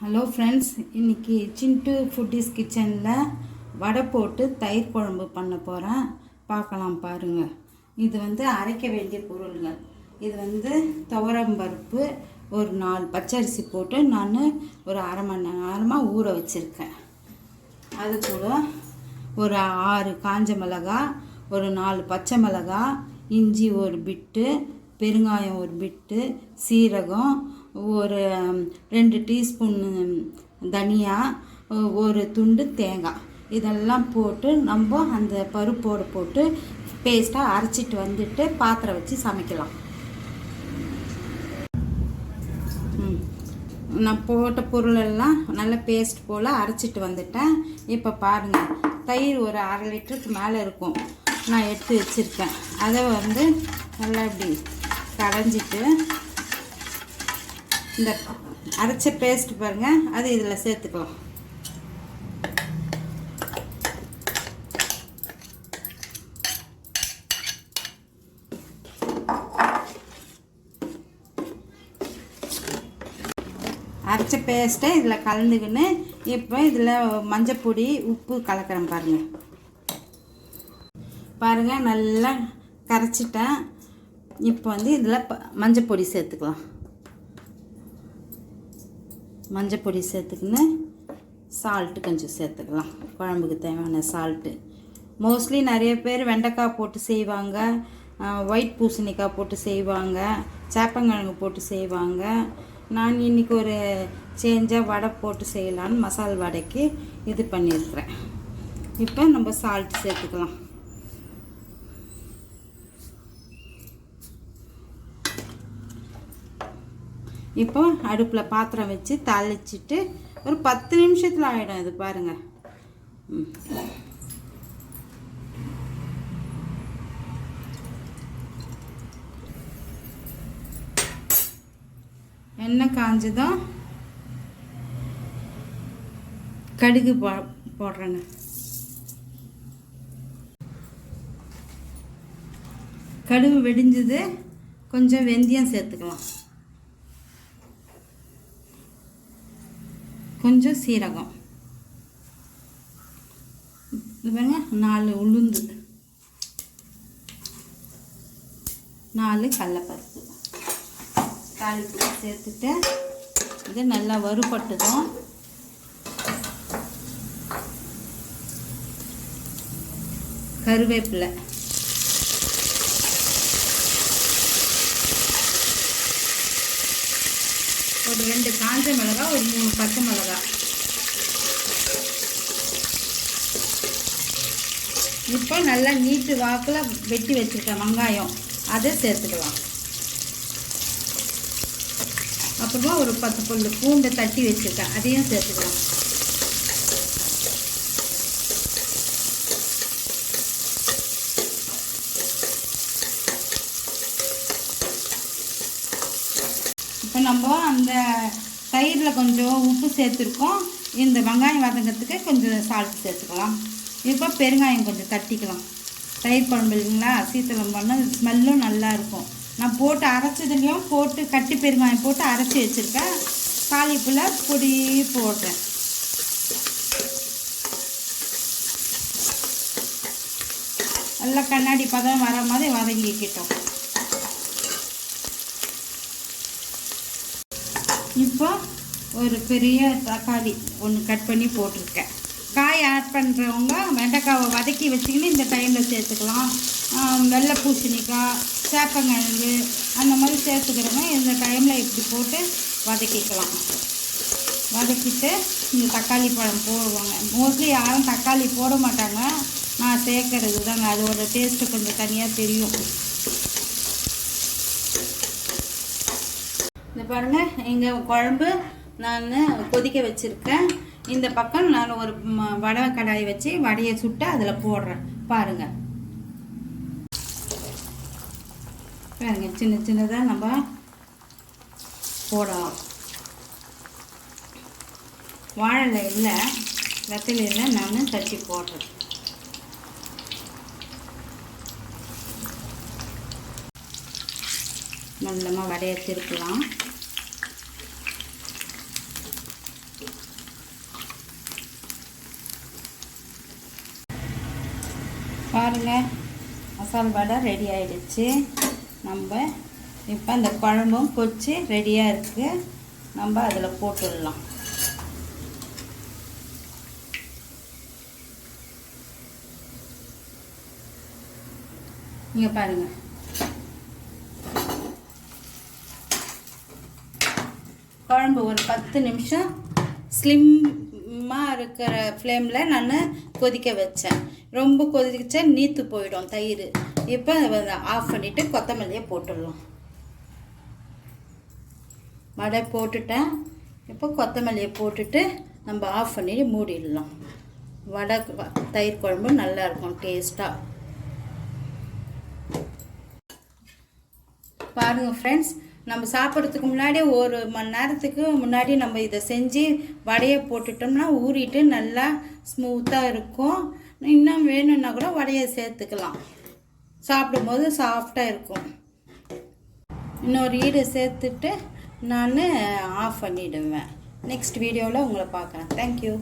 Hello friends, இன்றைக்கி சிண்டு foodies கிச்சனில் வடை போட்டு தயிர் குழம்பு பண்ண போகிறேன். பார்க்கலாம் பாருங்கள். இது அரைக்க வேண்டிய பொருள்கள். இது துவரம்பருப்பு ஒரு 4 பச்சரிசி போட்டு நான் ஒரு அரை மணி நேரமாக ஊற வச்சுருக்கேன். அது கூட ஒரு 6 காஞ்ச மிளகாய், ஒரு 4 பச்சை மிளகாய், இஞ்சி ஒரு பிட்டு, பெருங்காயம் ஒரு பிட்டு, சீரகம் ஒரு 2 டீஸ்பூன், தனியா ஒரு துண்டு தேங்காய், இதெல்லாம் போட்டு நம்ம அந்த பருப்போடு போட்டு பேஸ்ட்டாக அரைச்சிட்டு வந்துட்டு பாத்திரம் வச்சு சமைக்கலாம். நான் போட்ட பொருளெல்லாம் நல்லா பேஸ்ட் போல் அரைச்சிட்டு வந்துட்டேன். இப்போ பாருங்கள், தயிர் ஒரு 1/2 லிட்டருக்கு மேலே இருக்கும். நான் எடுத்து வச்சுருக்கேன். அதை நல்லா இப்படி கடைஞ்சிட்டு இந்த அரைச்ச பேஸ்ட் பாருங்கள், அது இதில் சேர்த்துக்கலாம். அரைச்ச பேஸ்ட்டை இதில் கலந்துக்கின்னு இப்போ இதில் மஞ்சப்பொடி, உப்பு கலக்கிறேன். பாருங்கள் நல்லா கரைச்சிட்டேன். இப்போ இதில் மஞ்சப்பொடி சேர்த்துக்கலாம். மஞ்சப்பொடி சேர்த்துக்கின்னு சால்ட்டு கொஞ்சம் சேர்த்துக்கலாம். குழம்புக்கு தேவையான சால்ட்டு. மோஸ்ட்லி நிறைய பேர் வெண்டைக்காய் போட்டு செய்வாங்க, ஒயிட் பூசணிக்காய் போட்டு செய்வாங்க, சேப்பங்கிழங்கு போட்டு செய்வாங்க. நான் இன்றைக்கி ஒரு சேஞ்சாக வடை போட்டு செய்யலான்னு மசால் வடைக்கு இது பண்ணியிருக்கிறேன். இப்போ நம்ம சால்ட் சேர்த்துக்கலாம். இப்போ அடுப்பில் பாத்திரம் வச்சு தாளிச்சிட்டு ஒரு 10 நிமிஷத்தில் ஆகிடும். இது பாருங்கள். எண்ணெய் காஞ்சதும் கடுகு போடுறேங்க. கடுகு வெடிஞ்சது கொஞ்சம் வெந்தயம் சேர்த்துக்கலாம். கொஞ்சம் சீரகம், இது பாருங்க, 4 உளுந்து, 4 கடலைப்பருப்பு தாளிப்பு சேர்த்துட்டு இது நல்லா வறுபட்டதும் கருவேப்பிலை, ஒரு 2 காஞ்ச மிளகாய், ஒரு 3 பச்சை மிளகாய். இப்போ நல்லா நீட்டு வாக்கில் வெட்டி வச்சுருக்கேன் வெங்காயம், அதை சேர்த்துக்கலாம். அப்புறமா ஒரு 10 பல்லு பூண்டை தட்டி வச்சுருக்கேன், அதையும் சேர்த்துக்கலாம். இப்போ நம்ம அந்த தயிரில் கொஞ்சம் உப்பு சேர்த்துருக்கோம். இந்த வெங்காயம் வதங்கிறதுக்கு கொஞ்சம் சால்ட் சேர்த்துக்கலாம். இப்போ பெருங்காயம் கொஞ்சம் தட்டிக்கலாம். தயிர் குழம்பு இல்லைங்களா, சீத்தலம் பண்ணால் ஸ்மெல்லும் நல்லாயிருக்கும். நான் போட்டு அரைச்சதுலேயும் போட்டு கட்டி பெருங்காயம் போட்டு அரைச்சி வச்சுருக்கேன். தாளிப்பில் பொடி போடுறேன். நல்லா கண்ணாடி பதம் வர மாதிரி வதங்கிக்கிட்டோம். இப்போ ஒரு பெரிய தக்காளி ஒன்று கட் பண்ணி போட்டிருக்கேன். காய் ஆட் பண்ணுறவங்க வெண்டைக்காவை வதக்கி வச்சிக்கின்னு இந்த டைமில் சேர்த்துக்கலாம். வெள்ளை பூசணிக்காய், சேப்பங்கிழங்கு அந்த மாதிரி சேர்த்துக்கிறவங்க இந்த டைமில் இப்படி போட்டு வதக்கிக்கலாம். வதக்கிட்டு இந்த தக்காளி பழம் போடுவாங்க. மோஸ்ட்லி யாரும் தக்காளி போட மாட்டாங்க, நான் சேர்க்கறது தாங்க. அதோட டேஸ்ட்டு கொஞ்சம் தனியாக தெரியும். இந்த பாருங்கள், எங்கள் குழம்பு நான் கொதிக்க வச்சுருக்கேன். இந்த பக்கம் நான் ஒரு வடை கடாய் வச்சு வடையை சுட்டு அதில் போடுறேன். பாருங்கள் பாருங்கள், சின்ன சின்னதாக நம்ம போடலாம். வாழை இல்லை, வெத்தலையில் நான் தட்டி போடுறேன். நல்லமாக வடையை திருப்பலாம். பாருங்கள், மசால் வடை ரெடி ஆகிடுச்சு. நம்ம இப்போ அந்த குழம்பும் கொச்சி ரெடியாக இருக்குது. நம்ம அதில் போட்டுடலாம். இங்கே பாருங்கள், குழம்பு ஒரு 10 நிமிஷம் ஸ்லிம்மாக இருக்கிற ஃப்ளேமில் நான் கொதிக்க வச்சேன். ரொம்ப கொதிச்சா நீத்து போயிடும் தயிர். இப்போ ஆஃப் பண்ணிவிட்டு கொத்தமல்லியை போட்டுடலாம். வடை போட்டுட்டேன். இப்போ கொத்தமல்லியை போட்டுட்டு நம்ம ஆஃப் பண்ணிட்டு மூடிடலாம். வடை தயிர் குழம்பு நல்லாயிருக்கும் டேஸ்ட்டாக. பாருங்கள் ஃப்ரெண்ட்ஸ், நம்ம சாப்பிட்றதுக்கு முன்னாடி 1 மணி நேரத்துக்கு முன்னாடி நம்ம இதை செஞ்சு வடையை போட்டுட்டோம்னா ஊறிட்டு நல்லா ஸ்மூத்தாக இருக்கும். இன்னும் வேணும்னா கூட வடையை சேர்த்துக்கலாம். சாப்பிடும்போது சாஃப்டாக இருக்கும். இன்னொரு ஈடு சேர்த்துட்டு நான் ஆஃப் பண்ணிவிடுவேன். நெக்ஸ்ட் வீடியோவில் உங்களை பார்க்குறேன். தேங்க்யூ.